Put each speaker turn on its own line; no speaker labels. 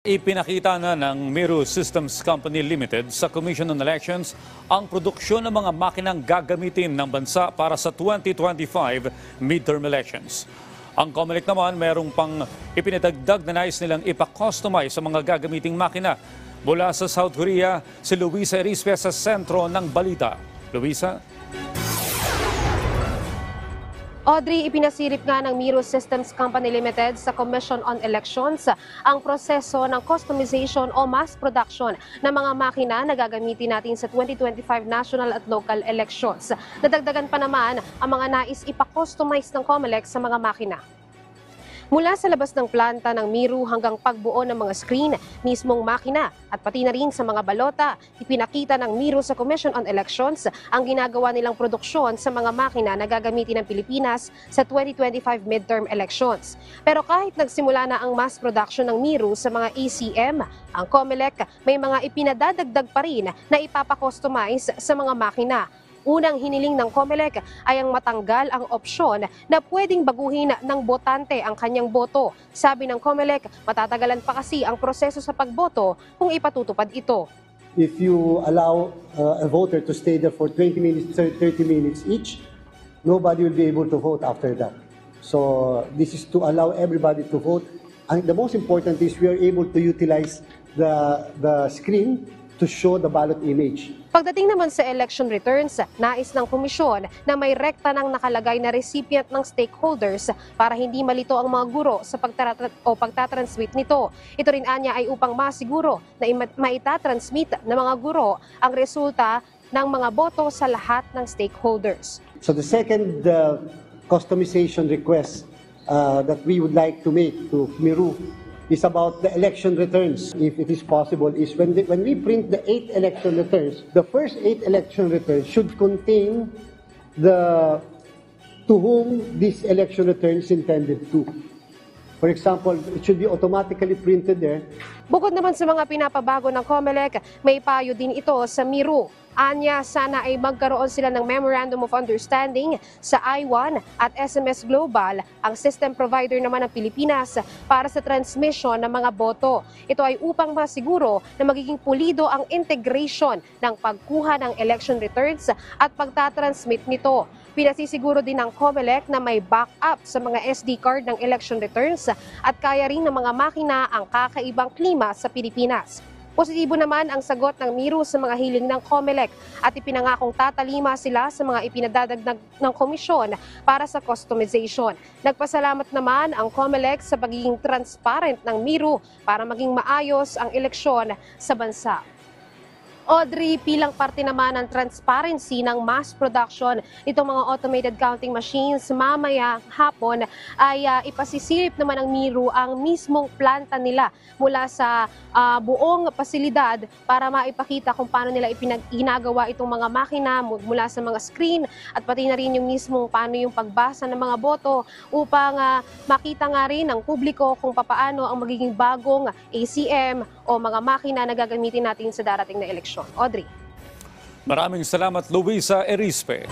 Ipinakita na ng Miro Systems Company Limited sa Commission on Elections ang produksyon ng mga makinang gagamitin ng bansa para sa 2025 midterm elections. Ang COMELEC naman merong pang ipinadagdag na nais nilang ipa-customize sa mga gagamiting makina. Mula sa South Korea, si Luisa Erispe sa sentro ng balita. Luisa?
Audrey, ipinasirip nga ng Miro Systems Company Limited sa Commission on Elections ang proseso ng customization o mass production ng mga makina na gagamitin natin sa 2025 national at local elections. Nadagdagan pa naman ang mga nais ipa-customize ng COMELEC sa mga makina. Mula sa labas ng planta ng Miro hanggang pagbuo ng mga screen, mismong makina at pati na rin sa mga balota, ipinakita ng Miro sa Commission on Elections ang ginagawa nilang produksyon sa mga makina na gagamitin ng Pilipinas sa 2025 midterm elections. Pero kahit nagsimula na ang mass production ng Miro sa mga ACM, ang COMELEC may mga ipinadadagdag pa rin na ipapakustomize sa mga makina. Unang hiniling ng COMELEC ay ang matanggal ang opsyon na pwedeng baguhin ng botante ang kanyang boto. Sabi ng COMELEC, matatagalan pa kasi ang proseso sa pagboto kung ipatutupad ito.
If you allow a voter to stay there for 20 minutes, 30 minutes each, nobody will be able to vote after that. So this is to allow everybody to vote. And the most important is we are able to utilize the screen to show the ballot image.
Pagdating naman sa election returns, nais ng komisyon na may rekta ng nakalagay na recipient ng stakeholders para hindi malito ang mga guro sa pagtatransmit nito. Ito rin anya ay upang masiguro na maitatransmit ng mga guro ang resulta ng mga boto sa lahat ng stakeholders.
So the second customization request that we would like to make to Miro is about the election returns, if it is possible, is when we print the 8 election returns, the first 8 election returns should contain to whom this election return is intended to. For example, it should be automatically printed there.
Bukod naman sa mga pinapabago ng COMELEC, may payo din ito sa Miro. Anya, sana ay magkaroon sila ng Memorandum of Understanding sa I1 at SMS Global, ang system provider naman ng Pilipinas para sa transmission ng mga boto. Ito ay upang masiguro na magiging pulido ang integration ng pagkuha ng election returns at pagtatransmit nito. Pinasisiguro din ng COMELEC na may backup sa mga SD card ng election returns at kaya rin ng mga makina ang kakaibang klima sa Pilipinas. Positibo naman ang sagot ng Miro sa mga hiling ng COMELEC at ipinangakong tatalima sila sa mga ipinadadagdag ng komisyon para sa customization. Nagpasalamat naman ang COMELEC sa pagiging transparent ng Miro para maging maayos ang eleksyon sa bansa. Audrey, bilang parte naman ng transparency ng mass production nitong mga automated counting machines, mamaya hapon ay ipasisirip naman ng Miro ang mismong planta nila mula sa buong pasilidad para maipakita kung paano nila ginagawa itong mga makina mula sa mga screen at pati na rin yung mismong paano yung pagbasa ng mga boto upang makita nga rin ng publiko kung paano ang magiging bagong ACM o mga makina na gagamitin natin sa darating na eleksyon. Audrey.
Maraming salamat, Luisa Erispe.